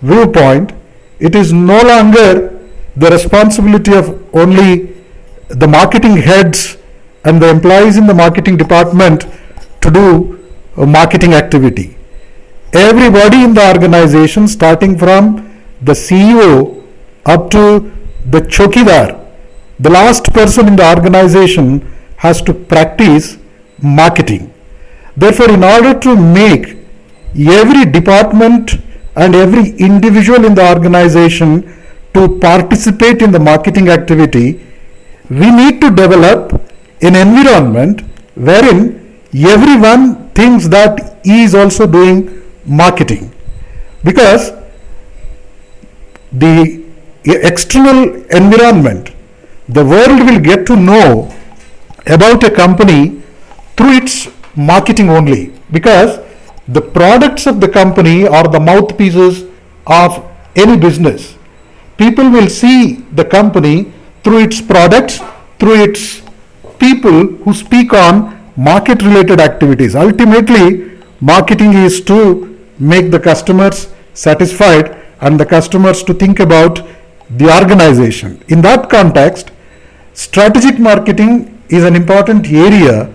viewpoint, it is no longer the responsibility of only the marketing heads and the employees in the marketing department to do marketing activity. Everybody in the organization, starting from the CEO up to the chokidar, the last person in the organization, has to practice marketing. Therefore, in order to make every department and every individual in the organization to participate in the marketing activity, we need to develop an environment wherein everyone thinks that he is also doing marketing. Because the external environment, the world will get to know about a company through its marketing only, because the products of the company are the mouthpieces of any business. People will see the company through its products, through its people who speak on market related activities. Ultimately, marketing is to make the customers satisfied and the customers to think about the organization. In that context, strategic marketing is an important area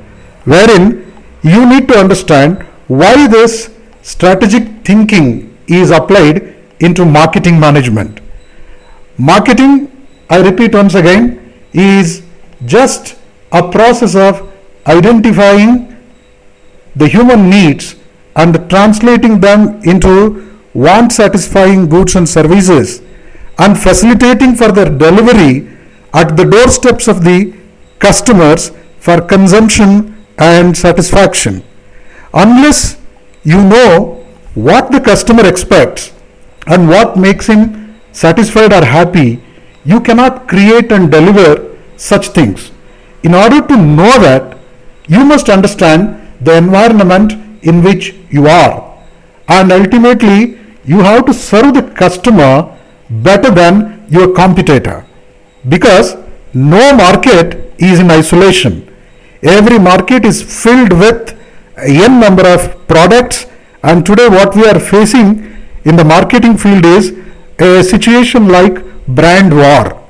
wherein you need to understand why this strategic thinking is applied into marketing management. Marketing, I repeat once again, is just a process of identifying the human needs and translating them into want satisfying goods and services and facilitating for their delivery at the doorsteps of the customers for consumption and satisfaction. Unless you know what the customer expects and what makes him satisfied or happy, you cannot create and deliver such things. In order to know that, you must understand the environment in which you are, and ultimately you have to serve the customer better than your competitor, because no market is in isolation. Every market is filled with n number of products, and today what we are facing in the marketing field is a situation like brand war.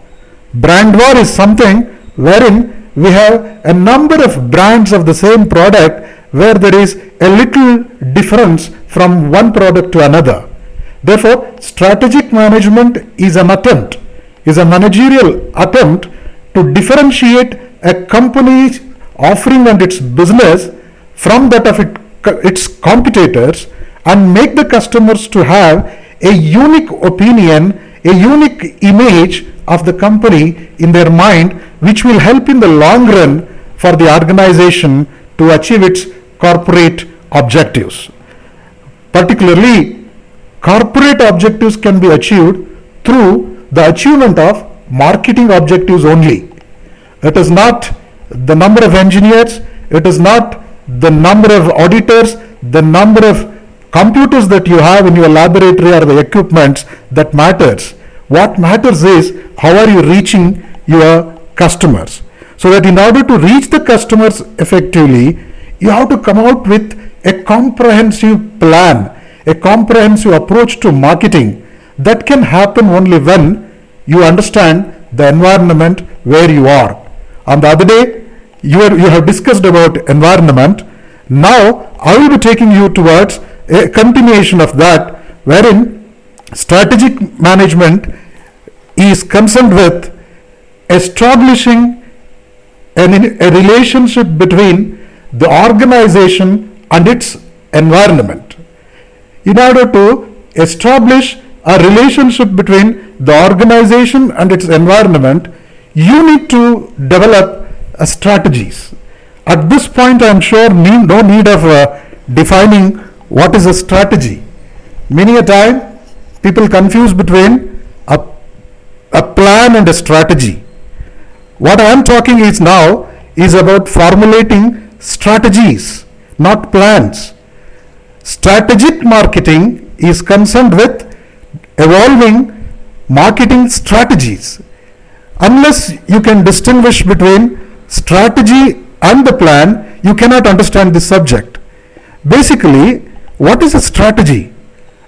Brand war is something wherein we have a number of brands of the same product where there is a little difference from one product to another. Therefore, strategic management is an attempt, is a managerial attempt to differentiate a company's offering and its business from that of its competitors and make the customers to have a unique opinion, a unique image of the company in their mind, which will help in the long run for the organization to achieve its corporate objectives. Particularly, corporate objectives can be achieved through the achievement of marketing objectives only. It is not the number of engineers, it is not the number of auditors, the number of computers that you have in your laboratory or the equipments that matters. What matters is how are you reaching your customers. So that in order to reach the customers effectively, you have to come out with a comprehensive plan, a comprehensive approach to marketing. That can happen only when you understand the environment where you are. On the other day, you have discussed about environment. Now, I will be taking you towards a continuation of that, wherein strategic management is concerned with establishing a relationship between the organization and its environment. In order to establish a relationship between the organization and its environment, you need to develop strategies. At this point, I am sure no need of defining what is a strategy. Many a time, people confuse between a plan and a strategy. What I am talking is now is about formulating strategies, not plans. Strategic marketing is concerned with evolving marketing strategies. Unless you can distinguish between strategy and the plan, you cannot understand this subject. Basically, what is a strategy?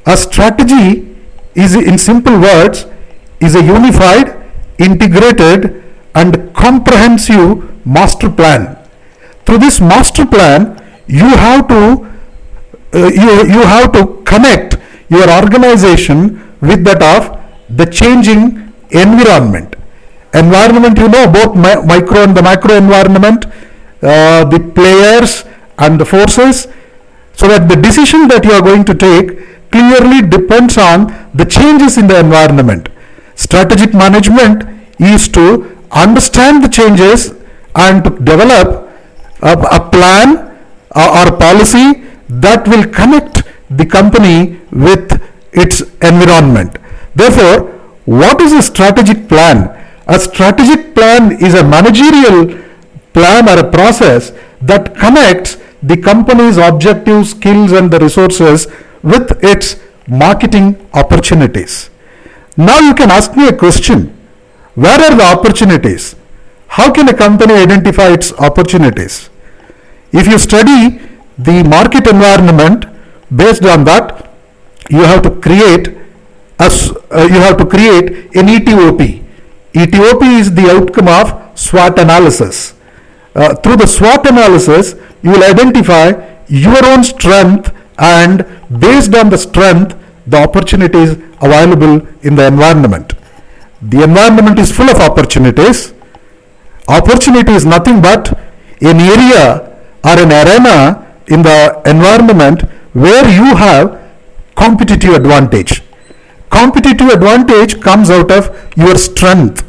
A strategy is, in simple words, is a unified, integrated, and comprehensive master plan. Through this master plan, you have to you have to connect your organization with that of the changing environment. Environment, you know, both micro and the macro environment, the players and the forces, so that the decision that you are going to take clearly depends on the changes in the environment. Strategic management is to understand the changes and to develop a plan or policy that will connect the company with its environment. Therefore, what is a strategic plan? A strategic plan is a managerial plan or a process that connects the company's objectives, skills, and the resources with its marketing opportunities. Now you can ask me a question. Where are the opportunities? How can a company identify its opportunities? If you study the market environment, based on that, you have to create an ETOP. ETOP is the outcome of SWOT analysis. Through the SWOT analysis, you will identify your own strength, and based on the strength, the opportunities available in the environment. The environment is full of opportunities. Opportunity is nothing but an area or an arena in the environment where you have competitive advantage. Competitive advantage comes out of your strength.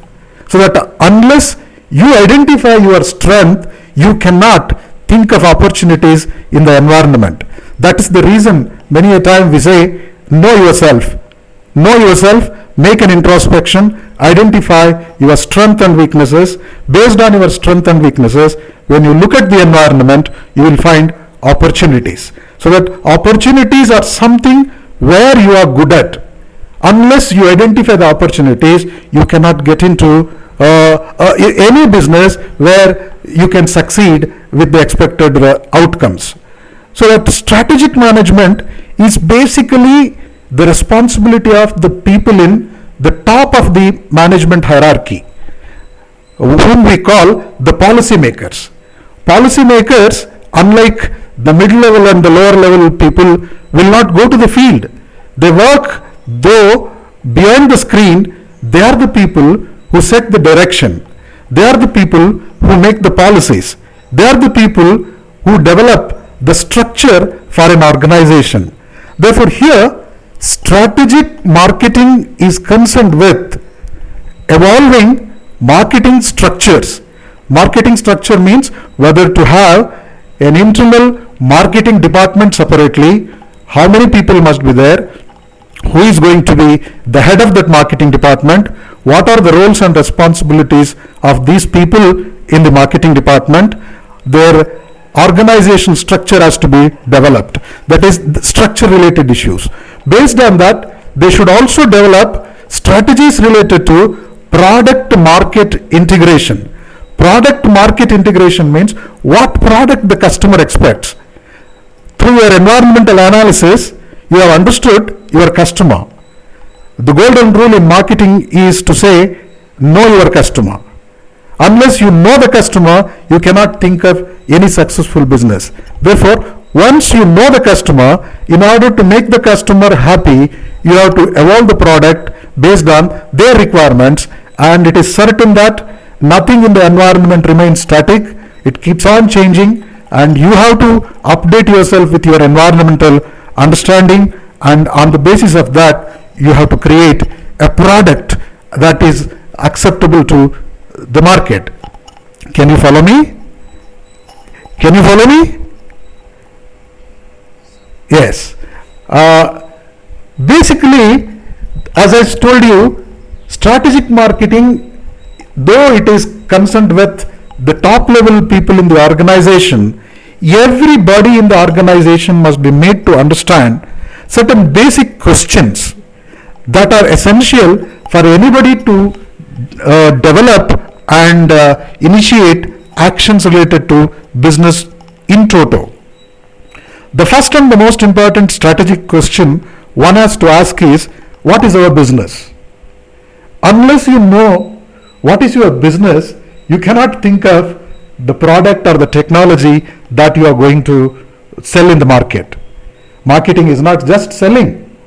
So that unless you identify your strength, you cannot think of opportunities in the environment. That is the reason many a time we say, know yourself. Know yourself, make an introspection, identify your strengths and weaknesses. Based on your strengths and weaknesses, when you look at the environment, you will find opportunities. So that opportunities are something where you are good at. Unless you identify the opportunities, you cannot get into any business where you can succeed with the expected outcomes. So that strategic management is basically the responsibility of the people in the top of the management hierarchy, whom we call the policy makers. Policy makers, unlike the middle level and the lower level people, will not go to the field. They work, though behind the screen. They are the people who set the direction. They are the people who make the policies. They are the people who develop the structure for an organization. Therefore, here strategic marketing is concerned with evolving marketing structures. Marketing structure means whether to have an internal marketing department separately, how many people must be there, who is going to be the head of that marketing department, what are the roles and responsibilities of these people in the marketing department. Their organization structure has to be developed. That is structure related issues. Based on that, they should also develop strategies related to product market integration. Product market integration means what product the customer expects. Through your environmental analysis, you have understood your customer. The golden rule in marketing is to say, know your customer. Unless you know the customer, you cannot think of any successful business. Therefore, once you know the customer, in order to make the customer happy, you have to evolve the product based on their requirements, and it is certain that nothing in the environment remains static. It keeps on changing, and you have to update yourself with your environmental understanding, and on the basis of that, you have to create a product that is acceptable to the market. Can you follow me? Can you follow me? Yes. Basically, as I told you, strategic marketing, though it is concerned with the top level people in the organization, everybody in the organization must be made to understand certain basic questions that are essential for anybody to develop and initiate actions related to business in toto. The first and the most important strategic question one has to ask is, what is our business? Unless you know what is your business, you cannot think of the product or the technology that you are going to sell in the market. Marketing is not just selling.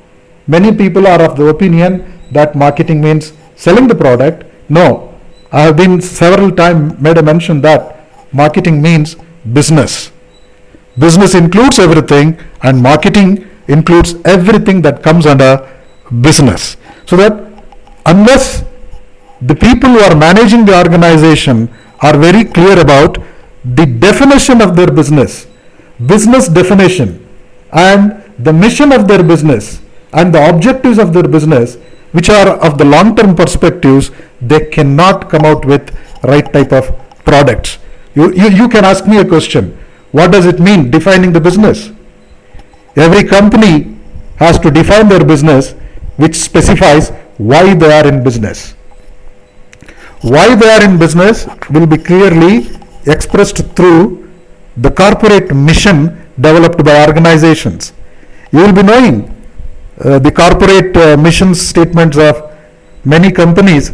Many people are of the opinion that marketing means selling the product. No, I have been several times made a mention that marketing means business. Business includes everything, and marketing includes everything that comes under business. So that unless the people who are managing the organization are very clear about the definition of their business definition, and the mission of their business, and the objectives of their business, which are of the long-term perspectives, they cannot come out with right type of products. You can ask me a question. What does it mean defining the business? Every company has to define their business, which specifies why they are in business. Why they are in business will be clearly expressed through the corporate mission developed by organizations. You will be knowing the corporate mission statements of many companies,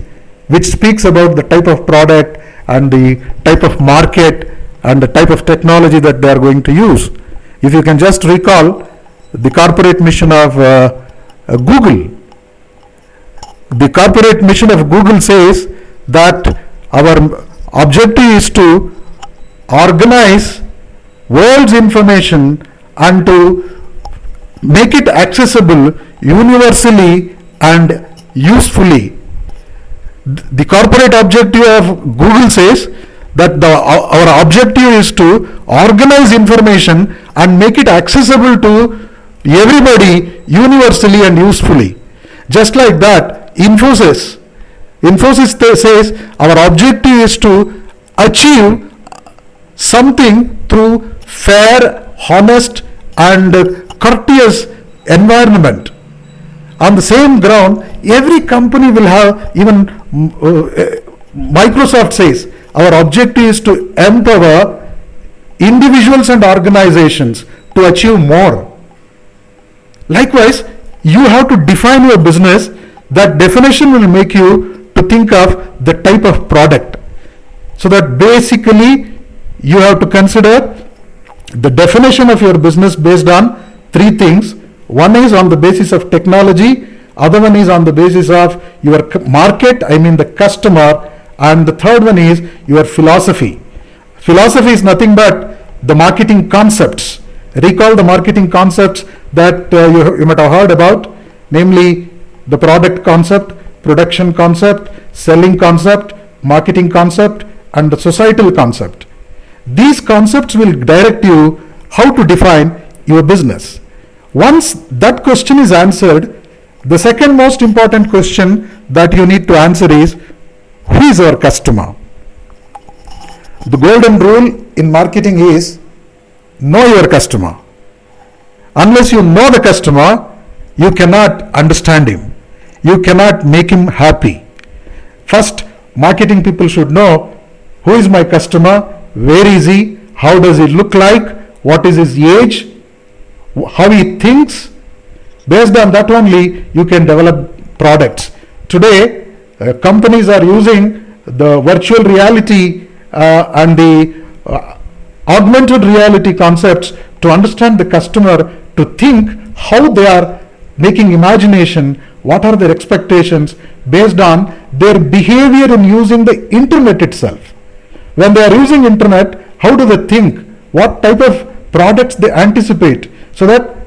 which speaks about the type of product and the type of market and the type of technology that they are going to use. If you can just recall the corporate mission of Google. The corporate mission of Google says that our objective is to organize world's information and to make it accessible universally and usefully. The corporate objective of Google says that our objective is to organize information and make it accessible to everybody universally and usefully. Just like that, Infosys says our objective is to achieve something through fair, honest and courteous environment. On the same ground, every company will have, even Microsoft says our objective is to empower individuals and organizations to achieve more. Likewise, you have to define your business. That definition will make you to think of the type of product. So that basically you have to consider the definition of your business based on three things. One is on the basis of technology, other one is on the basis of your market, I mean the customer, and the third one is your philosophy. Philosophy is nothing but the marketing concepts. Recall the marketing concepts that you might have heard about, namely the product concept, production concept, selling concept, marketing concept, and the societal concept. These concepts will direct you how to define your business. Once that question is answered, the second most important question that you need to answer is, who is our customer? The golden rule in marketing is, know your customer. Unless you know the customer, you cannot understand him. You cannot make him happy. First, marketing people should know, who is my customer, where is he, how does he look like, what is his age, how he thinks. Based on that only you can develop products. Today, companies are using the virtual reality and the augmented reality concepts to understand the customer, to think how they are making imagination, what are their expectations based on their behavior in using the internet itself. When they are using internet, how do they think, what type of products they anticipate. So that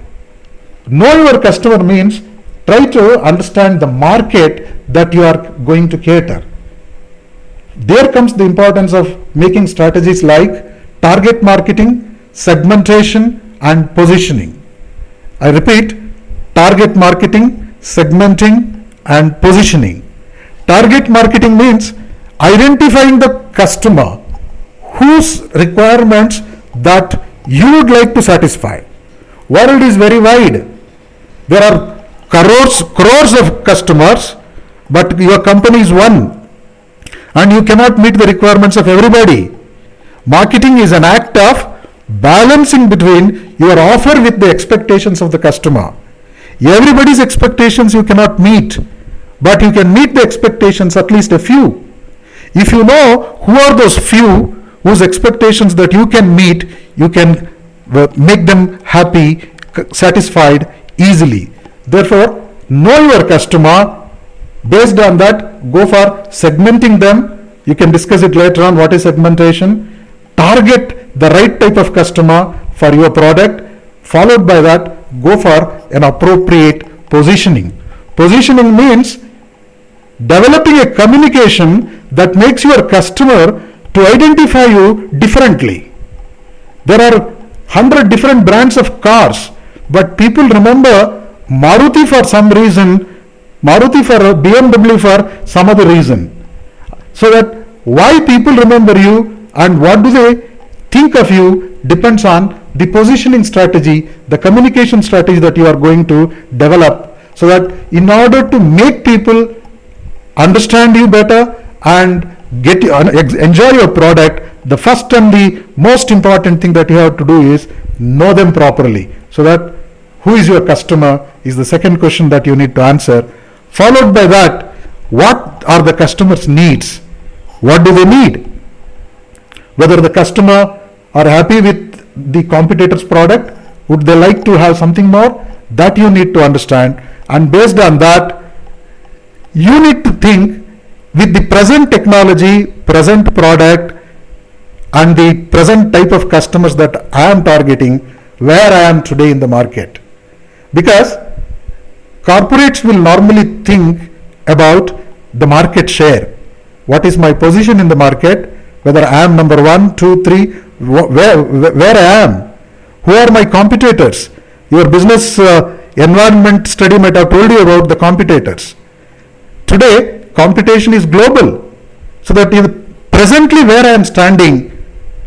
know your customer means try to understand the market that you are going to cater. There comes the importance of making strategies like target marketing, segmentation and positioning. I repeat, target marketing, segmenting and positioning. Target marketing means identifying the customer whose requirements that you would like to satisfy. World is very wide. There are crores of customers, but your company is one and you cannot meet the requirements of everybody. Marketing is an act of balancing between your offer with the expectations of the customer. Everybody's expectations you cannot meet, but you can meet the expectations at least a few. If you know who are those few whose expectations that you can meet, you can make them happy, satisfied easily. Therefore, know your customer. Based on that, go for segmenting them. You can discuss it later on, what is segmentation. Target the right type of customer for your product. Followed by that, go for an appropriate positioning. Positioning means developing a communication that makes your customer to identify you differently. There are 100 different brands of cars, but people remember Maruti for some reason, Maruti for BMW for some other reason. So that why people remember you and what do they think of you depends on the positioning strategy, the communication strategy that you are going to develop, so that in order to make people understand you better and enjoy your product, the first and the most important thing that you have to do is know them properly. So that who is your customer is the second question that you need to answer. Followed by that, what are the customer's needs? What do they need? Whether the customer are happy with the competitor's product, would they like to have something more? That you need to understand, and based on that, you need to think with the present technology, present product, and the present type of customers that I am targeting, where I am today in the market. Because corporates will normally think about the market share. What is my position in the market? Whether I am number 1, 2, 3, where I am. Who are my competitors? Your business environment study might have told you about the competitors. Today, competition is global. So that presently where I am standing,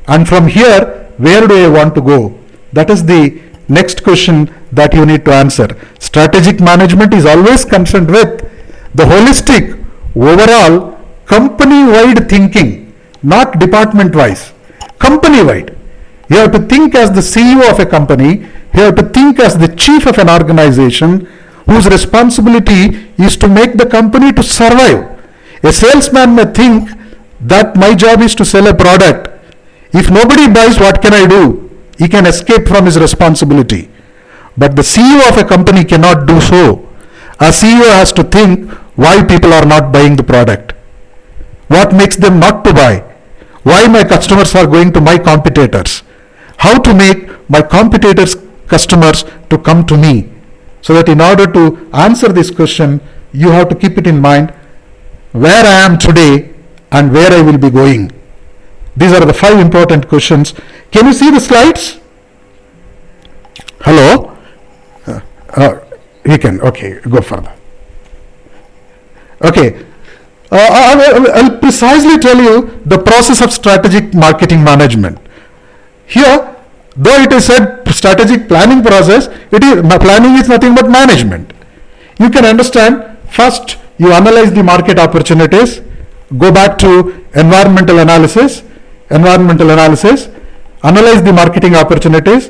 and from here, where do I want to go? That is the next question that you need to answer. Strategic management is always concerned with the holistic, overall, company-wide thinking, not department-wise. Company-wide. You have to think as the CEO of a company, you have to think as the chief of an organization whose responsibility is to make the company to survive. A salesman may think that my job is to sell a product. If nobody buys, what can I do? He can escape from his responsibility. But the CEO of a company cannot do so. A CEO has to think why people are not buying the product. What makes them not to buy? Why my customers are going to my competitors? How to make my competitors' customers to come to me? So that in order to answer this question, you have to keep it in mind where I am today and where I will be going. These are the 5 important questions. Can you see the slides? Hello? We can. Okay, go further. Okay. I'll precisely tell you the process of strategic marketing management. Here, though it is said strategic planning process, planning is nothing but management. You can understand, first you analyze the market opportunities, go back to environmental analysis, analyze the marketing opportunities,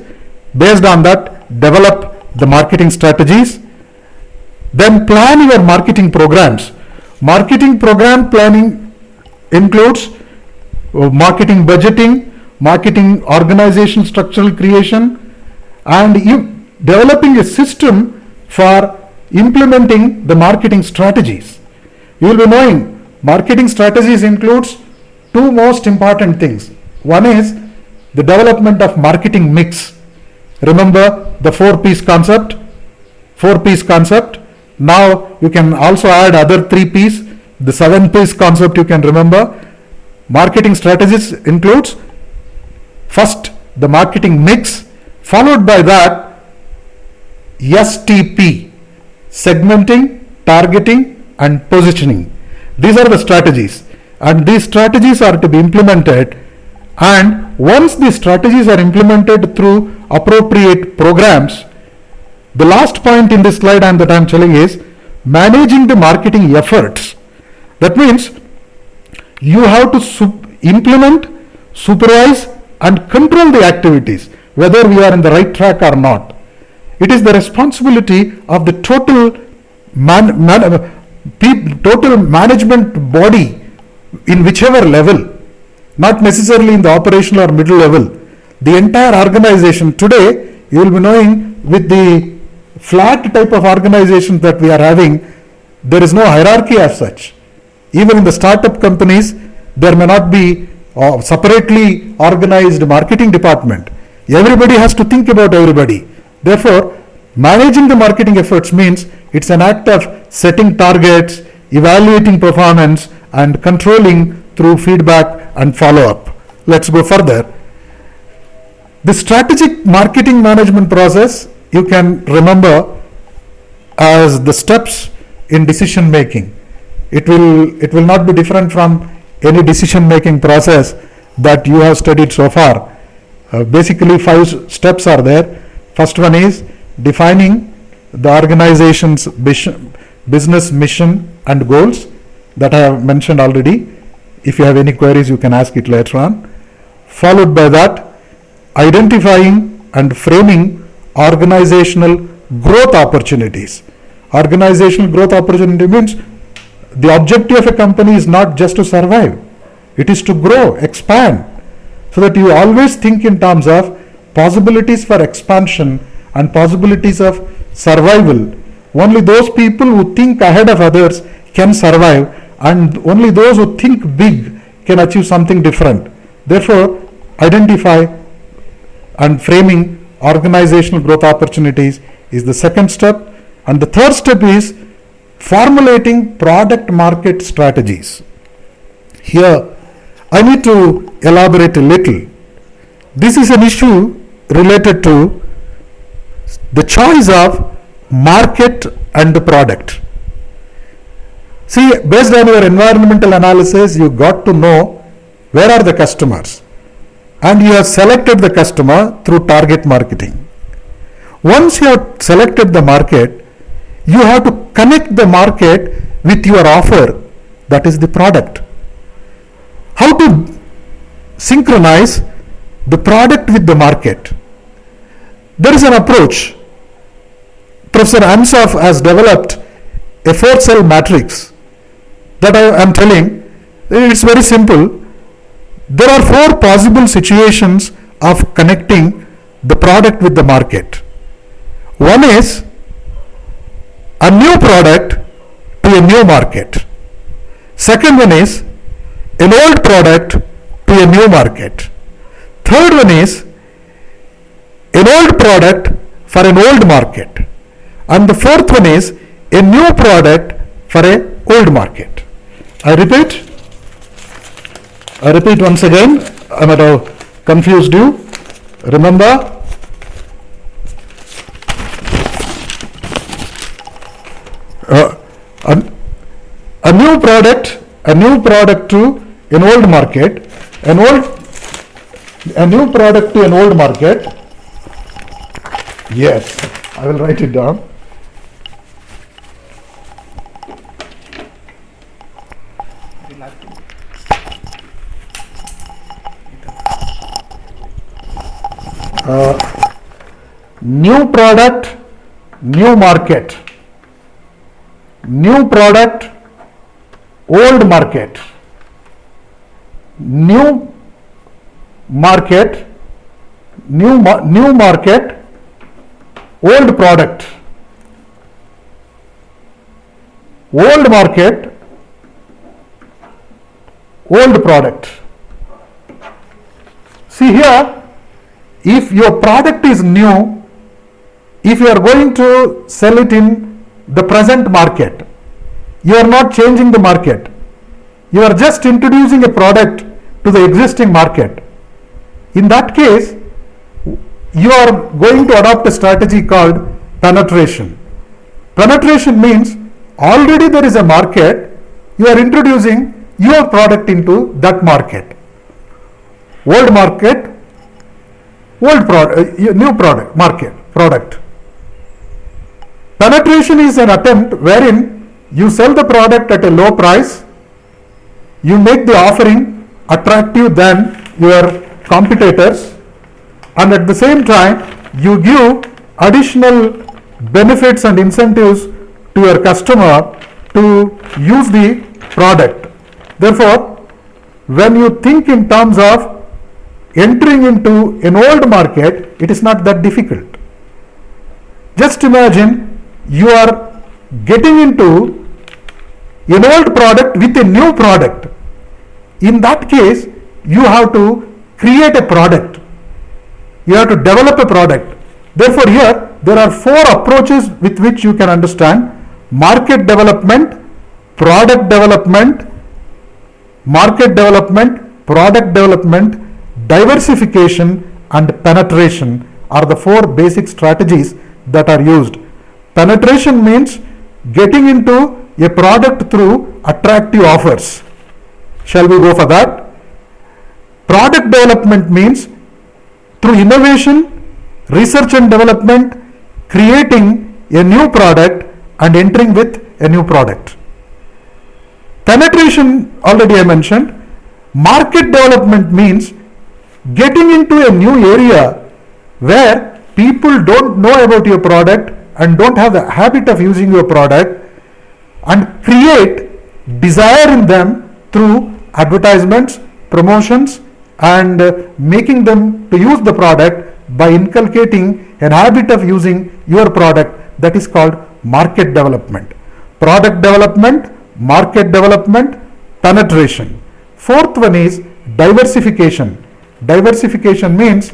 based on that develop the marketing strategies, then plan your marketing programs. Marketing program planning includes marketing budgeting, marketing organization structural creation, and developing a system for implementing the marketing strategies. You will be knowing marketing strategies includes 2 most important things. One is the development of marketing mix. Remember the 4 P's concept? 4 P's concept. Now you can also add other 3 P's. The 7 P's concept you can remember. Marketing strategies includes first the marketing mix, followed by that STP, segmenting, targeting and positioning. These are the strategies, and these strategies are to be implemented, and once these strategies are implemented through appropriate programs, the last point in this slide that I am telling is managing the marketing efforts. That means you have to implement, supervise and control the activities, whether we are in the right track or not. It is the responsibility of the total total management body in whichever level, not necessarily in the operational or middle level. The entire organization today, you will be knowing with the flat type of organizations that we are having, there is no hierarchy as such. Even in the startup companies, there may not be a separately organized marketing department. Everybody has to think about everybody. Therefore, managing the marketing efforts means it's an act of setting targets, evaluating performance, and controlling through feedback and follow-up. Let's go further. The strategic marketing management process, you can remember as the steps in decision making. It will not be different from any decision making process that you have studied so far. Basically 5 steps are there. First one is defining the organization's business mission and goals that I have mentioned already. If you have any queries, you can ask it later on. Followed by that, identifying and framing organizational growth opportunities. Organizational growth opportunity means the objective of a company is not just to survive, it is to grow, expand, so that you always think in terms of possibilities for expansion and possibilities of survival. Only those people who think ahead of others can survive, and only those who think big can achieve something different. Therefore, identify and framing organizational growth opportunities is the second step. And the third step is formulating product market strategies. Here, I need to elaborate a little. This is an issue related to the choice of market and the product. See, based on your environmental analysis, you got to know where are the customers, and you have selected the customer through target marketing. Once you have selected the market, you have to connect the market with your offer, that is the product. How to synchronize the product with the market? There is an approach. Professor Ansoff has developed a 4-cell matrix that I am telling. It's very simple. There are 4 possible situations of connecting the product with the market. One is a new product to a new market. Second one is an old product to a new market. Third one is an old product for an old market. And the fourth one is a new product for an old market. I repeat once again, I might have confused you. Remember, a new product to an old market, a new product to an old market. Yes, I will write it down. New product, new market. New product, old market. New market, new market, old product. Old market, old product. See here, if your product is new, if you are going to sell it in the present market, you are not changing the market. You are just introducing a product to the existing market. In that case, you are going to adopt a strategy called penetration. Penetration means already there is a market, you are introducing your product into that market. Old market, old product, new product, market, product. Penetration is an attempt wherein you sell the product at a low price, you make the offering attractive than your competitors, and at the same time you give additional benefits and incentives to your customer to use the product. Therefore, when you think in terms of entering into an old market, it is not that difficult. Just imagine you are getting into an old product with a new product. In that case, you have to create a product. You have to develop a product. Therefore, here there are 4 approaches with which you can understand: market development, product development, product development, diversification, and penetration are the 4 basic strategies that are used. Penetration means getting into a product through attractive offers. Shall we go for that? Product development means through innovation, research and development, creating a new product and entering with a new product. Penetration, already I mentioned. Market development means getting into a new area where people don't know about your product and don't have the habit of using your product, and create desire in them through advertisements, promotions, and making them to use the product by inculcating a habit of using your product. That is called market development. Product development, market development, penetration. 4th one is diversification. Diversification means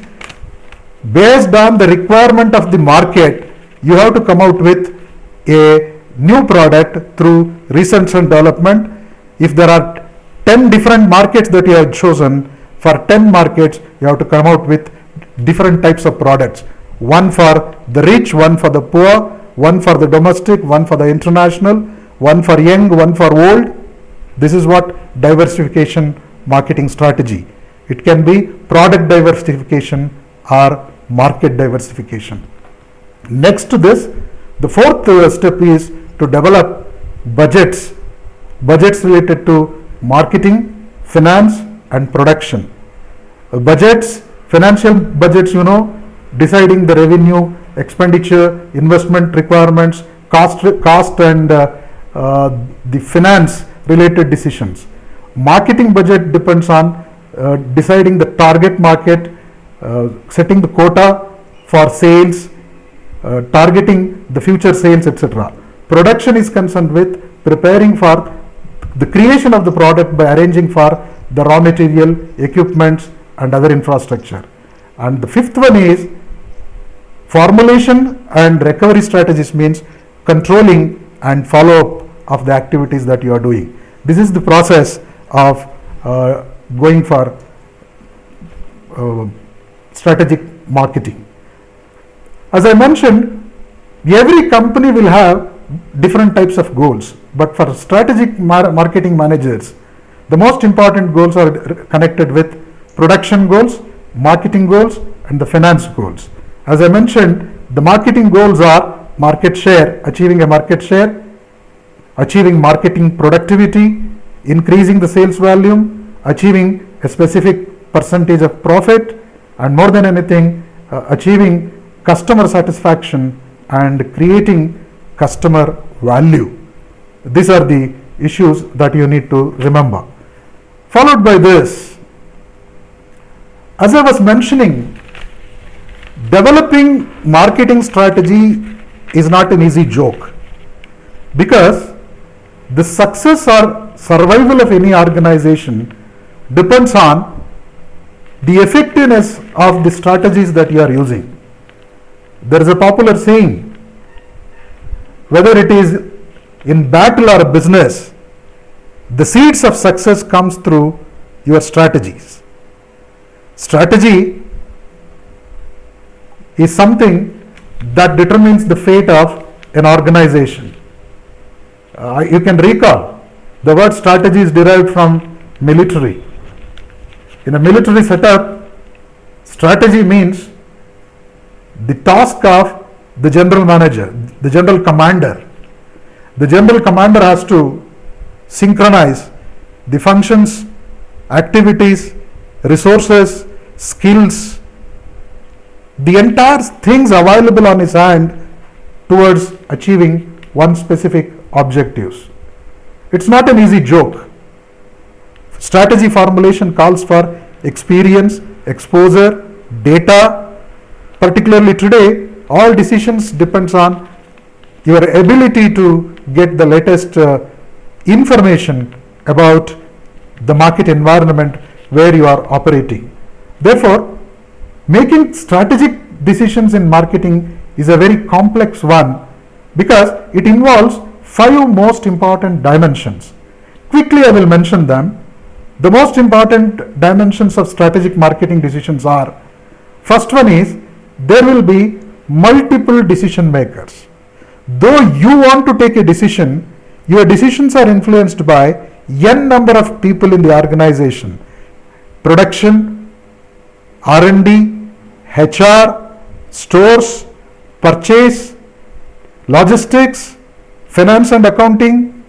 based on the requirement of the market, you have to come out with a new product through research and development. If there are 10 different markets that you have chosen, for 10 markets you have to come out with different types of products. One for the rich, one for the poor, one for the domestic, one for the international, one for young, one for old. This is what diversification marketing strategy. It can be product diversification or market diversification. Next to this, the 4th step is to develop budgets related to marketing, finance, and production. Budgets, financial budgets, deciding the revenue, expenditure, investment requirements, cost and the finance related decisions. Marketing budget depends on deciding the target market, setting the quota for sales, targeting the future sales, etc. Production is concerned with preparing for the creation of the product by arranging for the raw material, equipments, and other infrastructure. And the 5th one is formulation and recovery strategies, means controlling and follow up of the activities that you are doing. This is the process of going for strategic marketing. As I mentioned, every company will have different types of goals, but for strategic marketing managers, the most important goals are connected with production goals, marketing goals, and the finance goals. As I mentioned, the marketing goals are market share, achieving a market share, achieving marketing productivity, increasing the sales volume, achieving a specific percentage of profit, and more than anything, achieving customer satisfaction and creating customer value. These are the issues that you need to remember. Followed by this, as I was mentioning, developing marketing strategy is not an easy joke, because the success or survival of any organization depends on the effectiveness of the strategies that you are using. There is a popular saying, whether it is in battle or business, the seeds of success comes through your strategies. Strategy is something that determines the fate of an organization. You can recall the word strategy is derived from military. In a military setup, strategy means the task of the general manager, the general commander. The general commander has to synchronize the functions, activities, resources, skills, the entire things available on his hand towards achieving one specific objectives. It's not an easy joke. Strategy formulation calls for experience, exposure, data. Particularly today, all decisions depends on your ability to get the latest information about the market environment where you are operating. Therefore, making strategic decisions in marketing is a very complex one because it involves 5 most important dimensions. Quickly I will mention them. The most important dimensions of strategic marketing decisions are, first one is there will be multiple decision makers. Though you want to take a decision, your decisions are influenced by n number of people in the organization. Production, R&D, HR, stores, purchase, logistics, finance and accounting,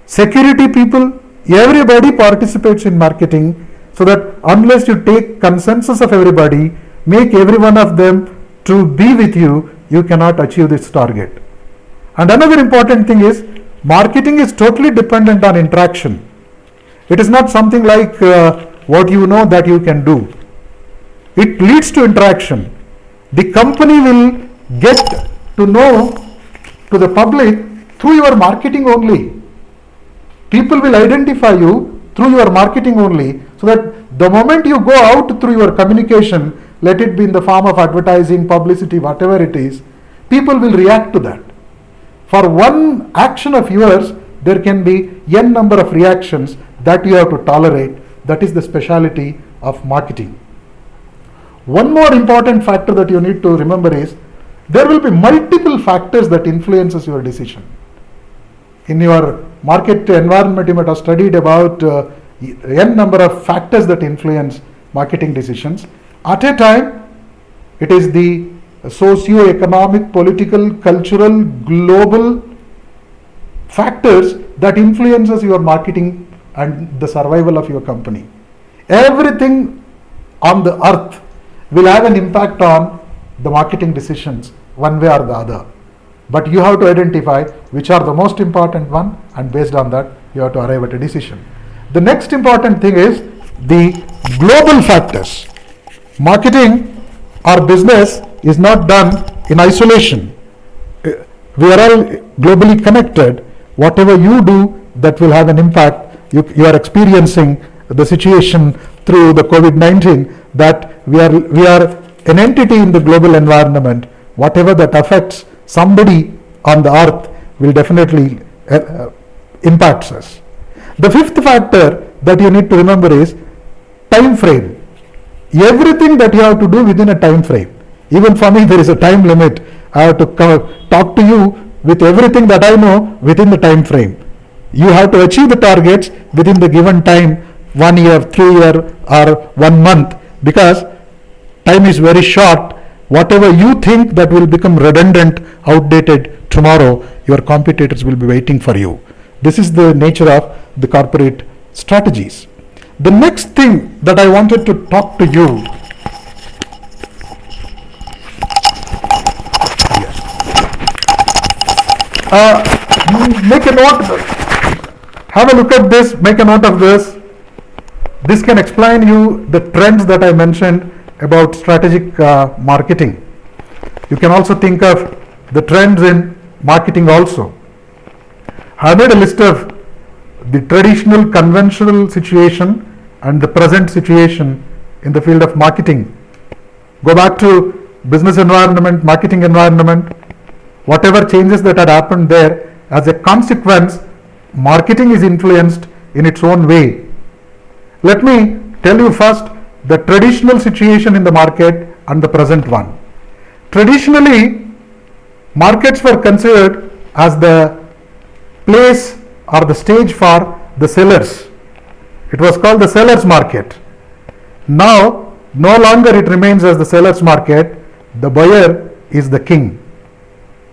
security people, everybody participates in marketing, so that unless you take consensus of everybody, make every one of them to be with you, you cannot achieve this target. And another important thing is, marketing is totally dependent on interaction. It is not something like what you know that you can do. It leads to interaction. The company will get to know to the public through your marketing only. People will identify you through your marketing only, so that the moment you go out through your communication, let it be in the form of advertising, publicity, whatever it is, people will react to that. For one action of yours, there can be n number of reactions that you have to tolerate. That is the speciality of marketing. One more important factor that you need to remember is, there will be multiple factors that influences your decision. In your market environment, you might have studied about n number of factors that influence marketing decisions. At a time, it is the socio-economic, political, cultural, global factors that influences your marketing and the survival of your company. Everything on the earth will have an impact on the marketing decisions one way or the other. But you have to identify which are the most important one, and based on that you have to arrive at a decision. The next important thing is the global factors. Marketing or business is not done in isolation. We are all globally connected. Whatever you do, that will have an impact. You are experiencing the situation through the COVID-19, that we are an entity in the global environment. Whatever that affects somebody on the earth will definitely impacts us. The fifth factor that you need to remember is time frame. Everything that you have to do within a time frame. Even for me, there is a time limit. I have to talk to you with everything that I know within the time frame. You have to achieve the targets within the given time, 1 year, 3 year, or 1 month, because time is very short. Whatever you think that will become redundant, outdated tomorrow, your competitors will be waiting for you. This is the nature of the corporate strategies. The next thing that I wanted to talk to you, make a note, have a look at this, make a note of this. This can explain you the trends that I mentioned about strategic marketing. You can also think of the trends in marketing also. I made a list of the traditional, conventional situation and the present situation in the field of marketing. Go back to business environment, marketing environment, whatever changes that had happened there, as a consequence, marketing is influenced in its own way. Let me tell you first the traditional situation in the market and the present one. Traditionally, markets were considered as the place or the stage for the sellers. It was called the seller's market. Now, no longer it remains as the seller's market. The buyer is the king.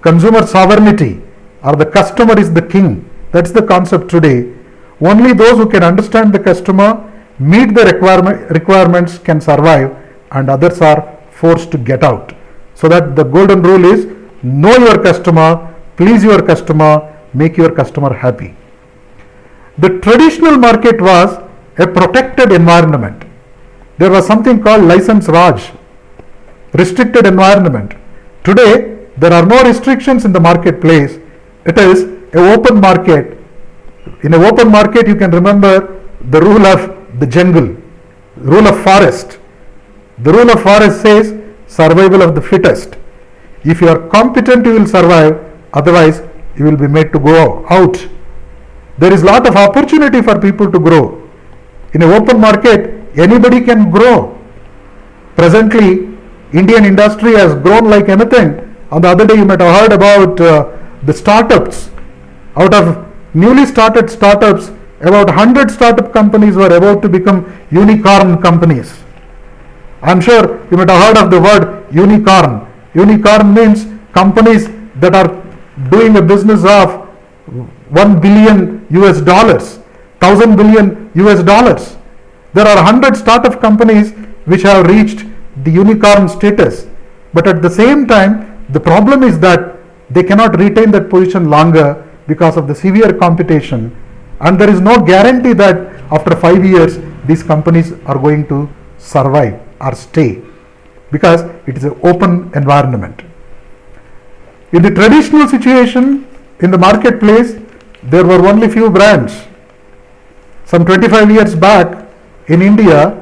Consumer sovereignty, or the customer is the king. That's the concept today. Only those who can understand the customer, meet the requirements, can survive, and others are forced to get out. So that the golden rule is know your customer, please your customer, make your customer happy. The traditional market was a protected environment. There was something called license Raj, restricted environment. Today, there are no restrictions in the marketplace. It is an open market. In an open market, you can remember the rule of the jungle, rule of forest. The rule of forest says survival of the fittest. If you are competent, you will survive. Otherwise, you will be made to go out. There is a lot of opportunity for people to grow. In an open market, anybody can grow. Presently, Indian industry has grown like anything. On the other day, you might have heard about the startups. Out of newly started startups, about 100 startup companies were about to become unicorn companies. I'm sure you might have heard of the word unicorn. Unicorn means companies that are doing a business of 1 billion US dollars, 1,000 billion US dollars. There are 100 startup companies which have reached the unicorn status. But at the same time, the problem is that they cannot retain that position longer because of the severe competition. And there is no guarantee that after 5 years, these companies are going to survive or stay, because it is an open environment. In the traditional situation, in the marketplace, there were only few brands. Some 25 years back, in India,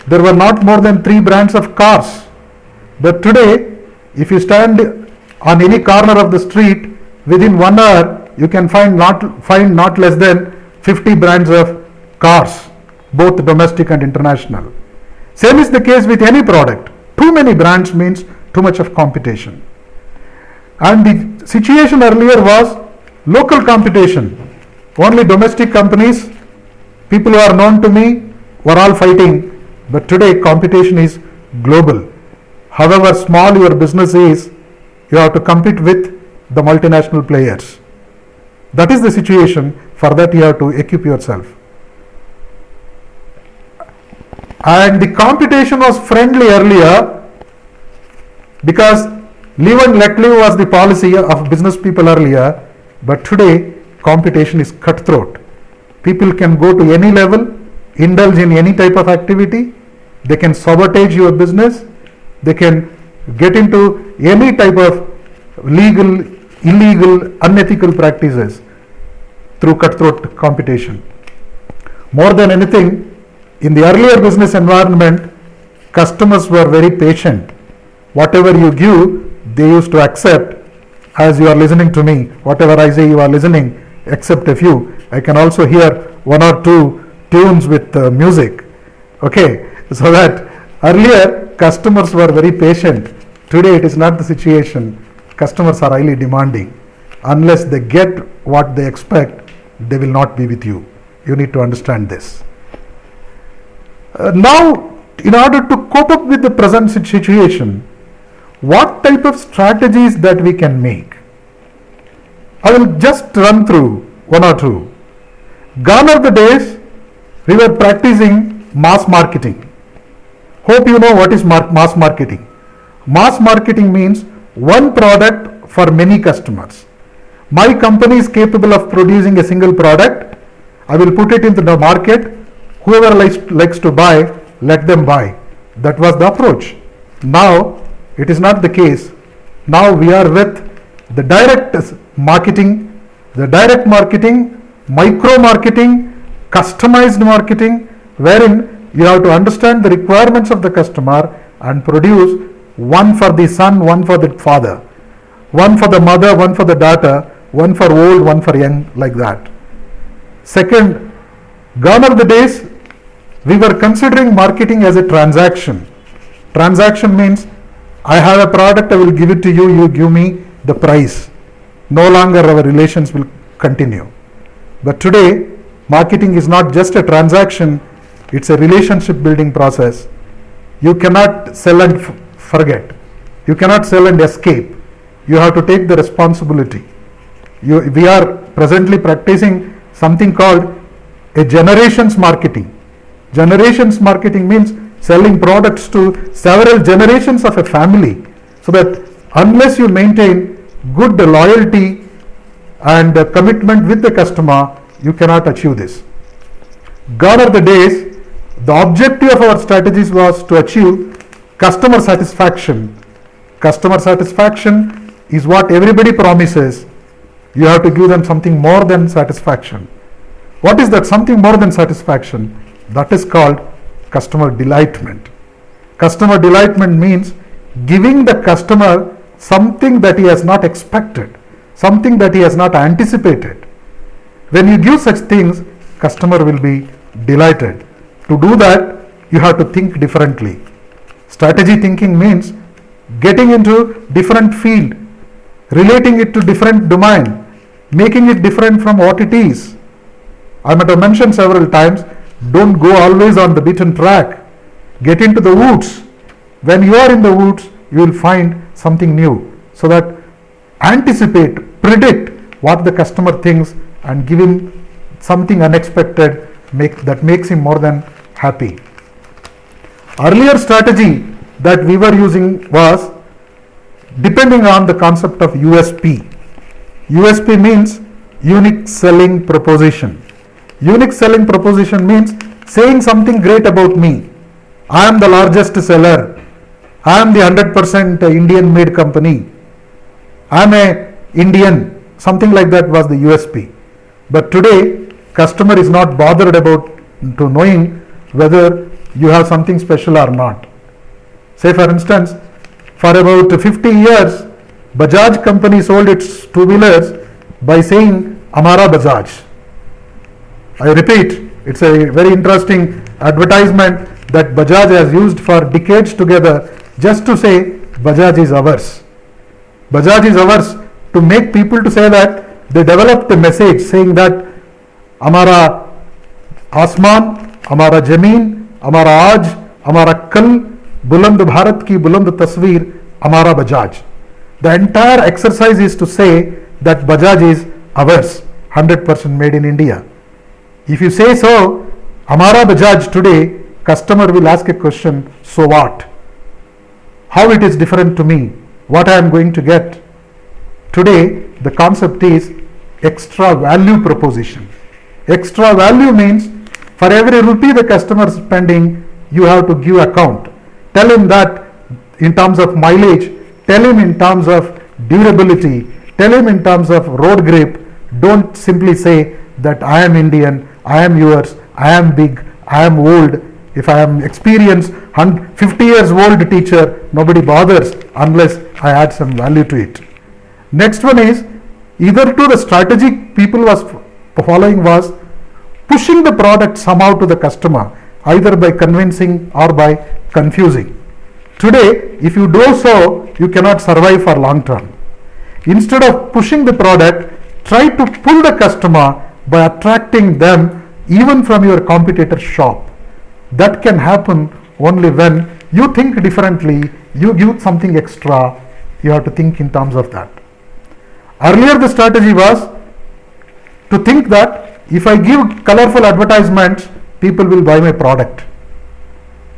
there were not more than 3 brands of cars. But today, if you stand on any corner of the street, within 1 hour, you can find not less than 50 brands of cars, both domestic and international. Same is the case with any product. Too many brands means too much of competition. And the situation earlier was local competition. Only domestic companies, people who are known to me, were all fighting. But today competition is global. However small your business is, you have to compete with the multinational players. That is the situation. For that you have to equip yourself. And the competition was friendly earlier because live and let live was the policy of business people earlier. But today competition is cutthroat. People can go to any level, indulge in any type of activity. They can sabotage your business. They can get into any type of legal, illegal, unethical practices through cutthroat competition. More than anything, in the earlier business environment, customers were very patient. Whatever you give, they used to accept. As you are listening to me, whatever I say, you are listening, except a few. I can also hear 1 or 2 tunes with music. Okay, so that earlier customers were very patient. Today it is not the situation. Customers are highly demanding. Unless they get what they expect, they will not be with you. You need to understand this. Now, in order to cope up with the present situation, what type of strategies that we can make? I will just run through 1 or 2. Gone are the days we were practicing mass marketing. Hope you know what is mass marketing. Mass marketing means one product for many customers. My company is capable of producing a single product. I will put it into the market. Whoever likes to buy, let them buy. That was the approach. Now, it is not the case. Now we are with the direct marketing, micro marketing, customized marketing, wherein you have to understand the requirements of the customer and produce one for the son, one for the father, one for the mother, one for the daughter, one for old, one for young, like that. Second, gone are the days we were considering marketing as a transaction. Transaction means I have a product, I will give it to you, you give me the price. No longer our relations will continue. But today, marketing is not just a transaction, it's a relationship building process. You cannot sell and forget. You cannot sell and escape. You have to take the responsibility. We are presently practicing something called a generations marketing. Generations marketing means selling products to several generations of a family. So that unless you maintain good loyalty and commitment with the customer, you cannot achieve this. Gone are the days, the objective of our strategies was to achieve customer satisfaction. Customer satisfaction is what everybody promises. You have to give them something more than satisfaction. What is that something more than satisfaction? That is called customer delightment. Customer delightment means giving the customer something that he has not expected, something that he has not anticipated. When you give such things, customer will be delighted. To do that, you have to think differently. Strategy thinking means getting into different field, relating it to different domain, making it different from what it is. I might have mentioned several times, don't go always on the beaten track. Get into the woods. When you are in the woods, you will find something new. So that anticipate, predict what the customer thinks and give him something unexpected that makes him more than happy. Earlier strategy that we were using was depending on the concept of USP. USP means unique selling proposition. Unique selling proposition means saying something great about me. I am the largest seller. I am the 100% Indian made company. I am a Indian. Something like that was the USP. But today, customer is not bothered about to knowing whether you have something special or not. Say for instance, for about 50 years, Bajaj company sold its two-wheelers by saying Amara Bajaj. I repeat, it's a very interesting advertisement that Bajaj has used for decades together just to say Bajaj is ours. Bajaj is ours to make people to say that they developed a message saying that Amara Asman, Amara Jameen, Amara Aaj, Amara Kal, Buland Bharat ki Buland Tasveer, Amara Bajaj. The entire exercise is to say that Bajaj is ours, 100% made in India. If you say so, Amara Bajaj today, customer will ask a question, so what? How it is different to me? What I am going to get? Today, the concept is extra value proposition. Extra value means for every rupee the customer is spending, you have to give account. Tell him that in terms of mileage, tell him in terms of durability, tell him in terms of road grip. Don't simply say that I am Indian, I am yours, I am big, I am old. If I am experienced, 50 years old teacher, nobody bothers unless I add some value to it. Next one is, either to the strategy people was following was pushing the product somehow to the customer, either by convincing or by confusing. Today, if you do so, you cannot survive for long term. Instead of pushing the product, try to pull the customer by attracting them even from your competitor's shop. That can happen only when you think differently, you give something extra, you have to think in terms of that. Earlier the strategy was to think that if I give colorful advertisements, people will buy my product.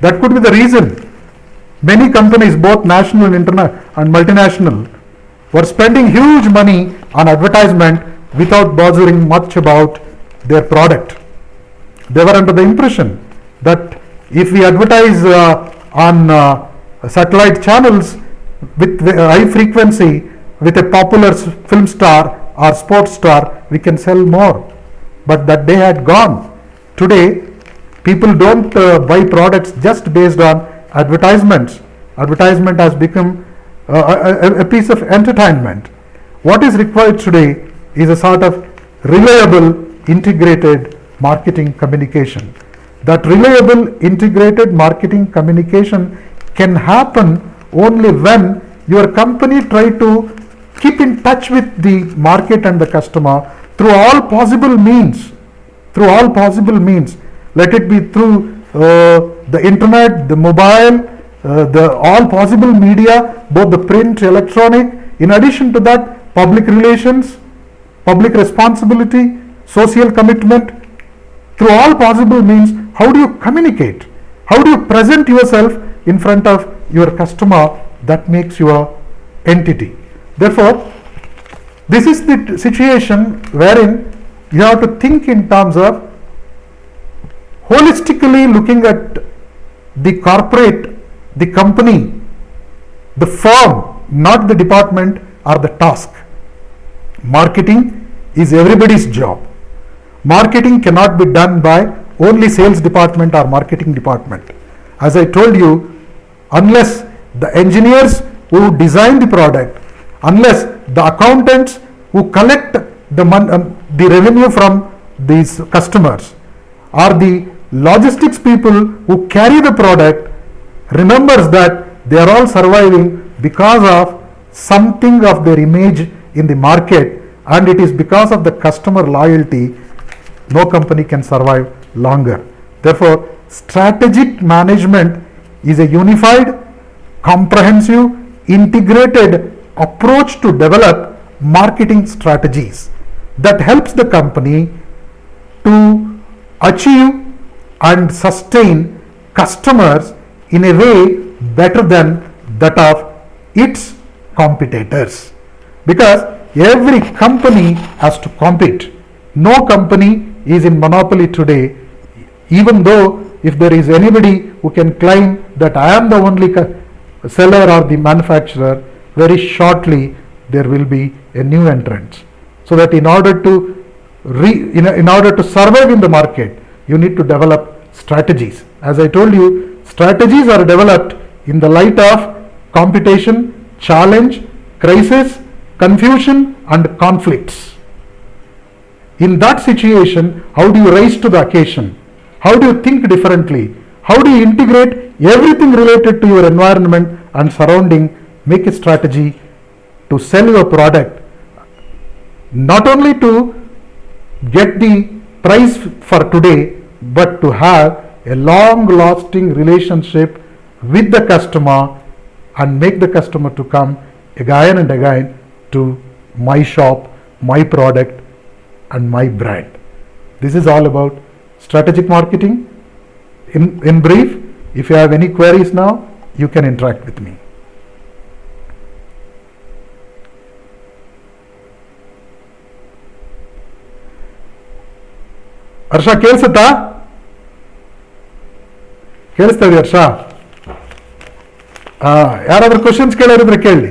That could be the reason. Many companies, both national and multinational, were spending huge money on advertisement without bothering much about their product. They were under the impression that if we advertise on satellite channels with high frequency with a popular film star or sports star, we can sell more. But that day had gone. Today, people don't buy products just based on advertisements. Advertisement has become a piece of entertainment. What is required today is a sort of reliable, integrated marketing communication. That reliable, integrated marketing communication can happen only when your company try to keep in touch with the market and the customer through all possible means. Through all possible means. Let it be through the internet, the mobile, the all possible media, both the print, electronic. In addition to that, public relations, public responsibility, social commitment. Through all possible means, how do you communicate? How do you present yourself in front of your customer? That makes your entity. Therefore, this is the situation wherein you have to think in terms of holistically looking at the corporate, the company, the firm, not the department or the task. Marketing is everybody's job. Marketing cannot be done by only sales department or marketing department. As I told you, unless the engineers who design the product, unless the accountants who collect the revenue from these customers, or the logistics people who carry the product, remembers that they are all surviving because of something of their image in the market, and it is because of the customer loyalty no company can survive longer. Therefore, strategic management is a unified, comprehensive, integrated approach to develop marketing strategies that helps the company to achieve and sustain customers in a way better than that of its competitors. Because every company has to compete. No company is in monopoly today, even though if there is anybody who can claim that I am the only seller or the manufacturer, very shortly there will be a new entrant. So that in order to survive in the market, you need to develop strategies. As I told you, strategies are developed in the light of competition, challenge, crisis, confusion and conflicts. In that situation, how do you rise to the occasion? How do you think differently? How do you integrate everything related to your environment and surrounding, make a strategy to sell your product, not only to get the price for today, but to have a long lasting relationship with the customer and make the customer to come again and again to my shop, my product and my brand. This is all about strategic marketing. In brief, if you have any queries now, you can interact with me. ಹರ್ಷ ಕೇಳಿಸುತ್ತಾ? ಕೇಳಿಸ್ತಾ ಇದೆ ಹರ್ಷ? ಯಾರಾದ್ರೂ questions ಕೇಳೋರಿದ್ರೆ ಕೇಳಿ.